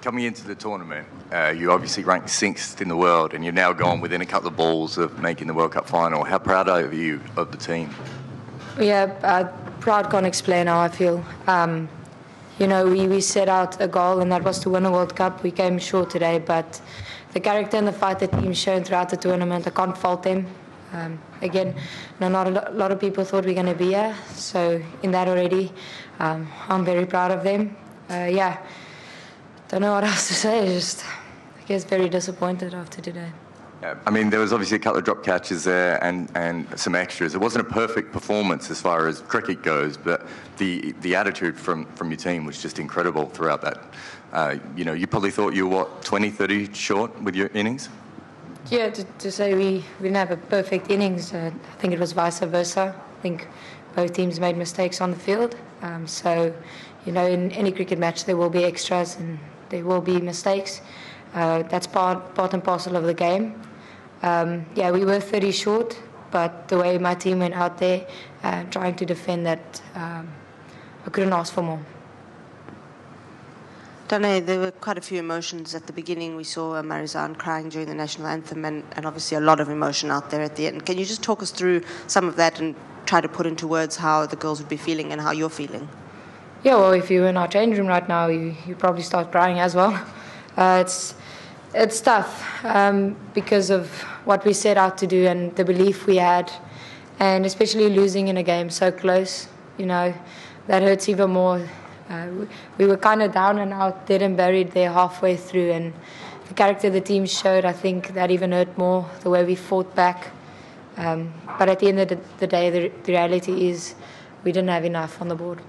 Coming into the tournament, you obviously ranked 6th in the world, and you're now gone within a couple of balls of making the World Cup final. How proud are you of the team? Yeah, proud can't explain how I feel. We set out a goal, and that was to win a World Cup. We came short today, but the character and the fight the team's shown throughout the tournament, I can't fault them. Not a lot of people thought we were going to be here, so in that already, I'm very proud of them. Don't know what else to say. I guess, very disappointed after today. Yeah, I mean, there was obviously a couple of drop catches there and some extras. It wasn't a perfect performance as far as cricket goes, but the attitude from your team was just incredible throughout that. You probably thought you were, 20, 30 short with your innings? Yeah, to say we didn't have a perfect innings, I think it was vice versa. I think both teams made mistakes on the field. In any cricket match there will be extras and there will be mistakes. That's part and parcel of the game. We were 30 short, but the way my team went out there trying to defend that, I couldn't ask for more. Dane, there were quite a few emotions at the beginning. We saw Marizanne crying during the national anthem and obviously a lot of emotion out there at the end. Can you just talk us through some of that and try to put into words how the girls would be feeling and how you're feeling? Yeah, well, if you were in our change room right now, you probably start crying as well. It's tough because of what we set out to do and the belief we had, and especially losing in a game so close, that hurts even more. We were kind of down and out, dead and buried there halfway through, and the character the team showed, I think that even hurt more, the way we fought back. But at the end of the day, the reality is we didn't have enough on the board.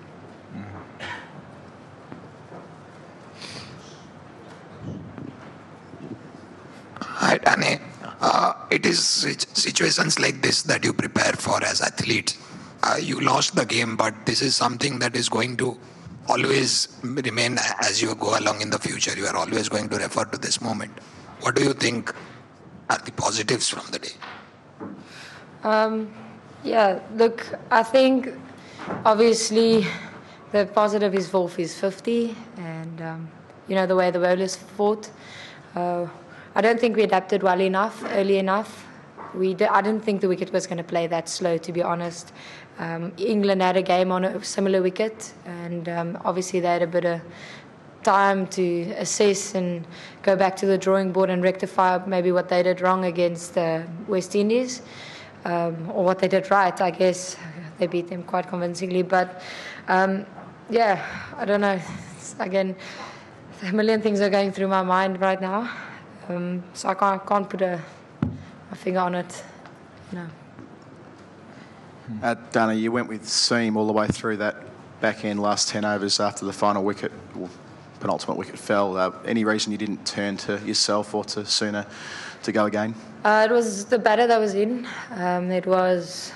Hi, Dane. It is situations like this that you prepare for as athletes. You lost the game, but this is something that is going to always remain as you go along in the future. You are always going to refer to this moment. What do you think are the positives from the day? Look, I think obviously the positive is Wolf is 50 and, the way the bowlers fought. I don't think we adapted well enough, early enough. I didn't think the wicket was going to play that slow, to be honest. England had a game on a similar wicket, and obviously they had a bit of time to assess and go back to the drawing board and rectify maybe what they did wrong against West Indies, or what they did right. I guess they beat them quite convincingly. But, I don't know. Again, a million things are going through my mind right now. So I can't put a finger on it. No. Dane, you went with seam all the way through that back end last 10 overs after the final wicket, or penultimate wicket fell. Any reason you didn't turn to yourself or to Sooner to go again? It was the batter that was in. It was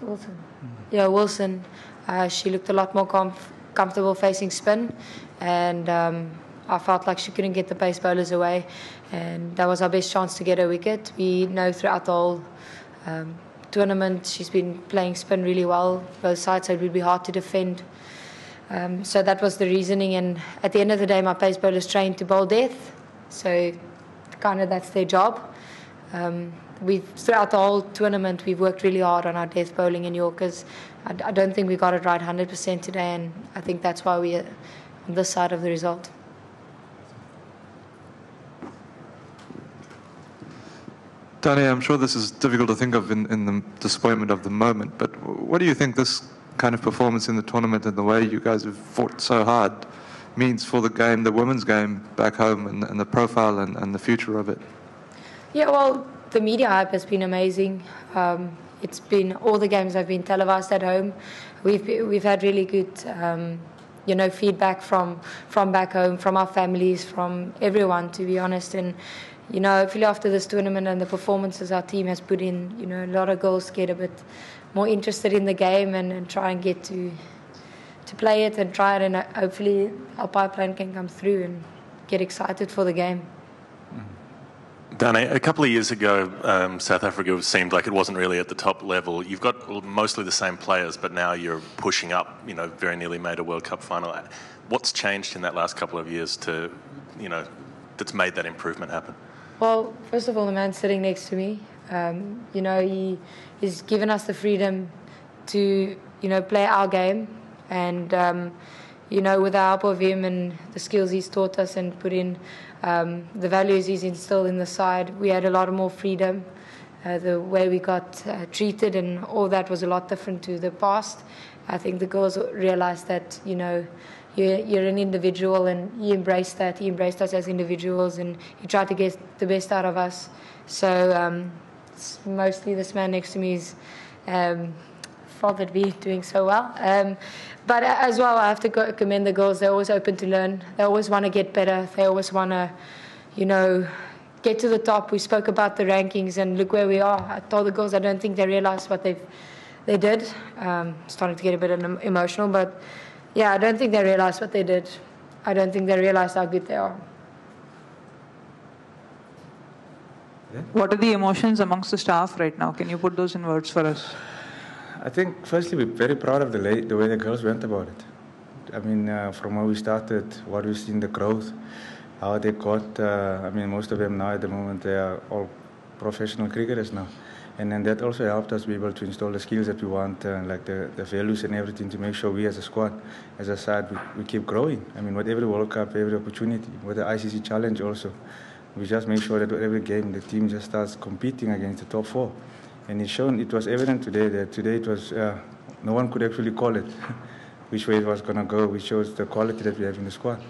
Wilson. Yeah, Wilson. She looked a lot more comfortable facing spin, and I felt like she couldn't get the pace bowlers away, and that was our best chance to get a wicket. We know throughout the whole tournament she's been playing spin really well, both sides, so it would be hard to defend. So that was the reasoning, and at the end of the day my pace bowlers trained to bowl death, so kind of that's their job. Throughout the whole tournament we've worked really hard on our death bowling in Yorkers. I don't think we got it right 100% today, and I think that's why we're on this side of the result. Dane, I'm sure this is difficult to think of in the disappointment of the moment, but what do you think this kind of performance in the tournament and the way you guys have fought so hard means for the game, the women's game back home, and the profile and the future of it? Yeah, well, the media hype has been amazing. It's been, all the games have been televised at home. We've had really good feedback from back home, from our families, from everyone, to be honest. And hopefully after this tournament and the performances our team has put in, a lot of girls get a bit more interested in the game and try and get to play it and try it, and hopefully our pipeline can come through and get excited for the game. Danny, a couple of years ago, South Africa seemed like it wasn't really at the top level. You've got mostly the same players, but now you're pushing up, very nearly made a World Cup final. What's changed in that last couple of years to, that's made that improvement happen? Well, first of all, the man sitting next to me, he's given us the freedom to, play our game. And, with the help of him and the skills he's taught us and put in, the values he's instilled in the side, we had a lot more freedom. The way we got treated and all that was a lot different to the past. I think the girls realized that, you're an individual, and he embraced that. He embraced us as individuals, and he tried to get the best out of us. So mostly this man next to me is fault that we're doing so well. But as well, I have to commend the girls. They're always open to learn. They always want to get better. They always want to, get to the top. We spoke about the rankings, and look where we are. I told the girls I don't think they realize what they did. Starting to get a bit emotional, but yeah, I don't think they realize what they did. I don't think they realize how good they are. What are the emotions amongst the staff right now? Can you put those in words for us? I think, firstly, we're very proud of the way the girls went about it. I mean, from where we started, what we've seen, the growth, how they got, most of them now at the moment, they are all professional cricketers now. And then that also helped us be able to install the skills that we want, like the values and everything, to make sure we as a squad, as a side, we keep growing. I mean, with every World Cup, every opportunity, with the ICC Challenge also, we just make sure that with every game, the team just starts competing against the top four. And it was evident today that it was, no one could actually call it, which way it was going to go, which shows the quality that we have in the squad.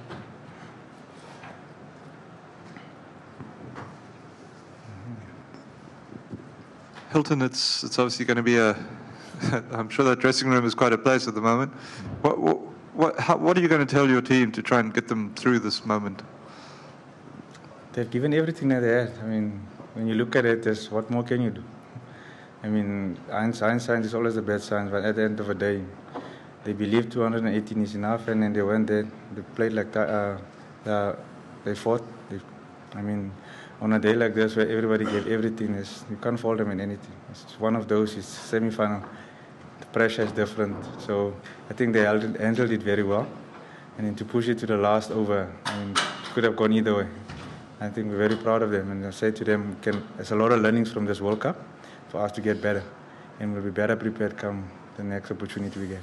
Hilton, it's obviously going to be I'm sure that dressing room is quite a place at the moment. What are you going to tell your team to try and get them through this moment? They've given everything that they had. I mean, when you look at it, what more can you do? I mean, hindsight is always the best science, but at the end of the day, they believe 218 is enough, and then they went there, they played like that, they fought. On a day like this where everybody gave everything, you can't fault them in anything. It's one of those, it's semi-final. The pressure is different. So I think they handled it very well. And then to push it to the last over, it could have gone either way. I think we're very proud of them. And I say to them, there's a lot of learnings from this World Cup for us to get better. And we'll be better prepared come the next opportunity we get.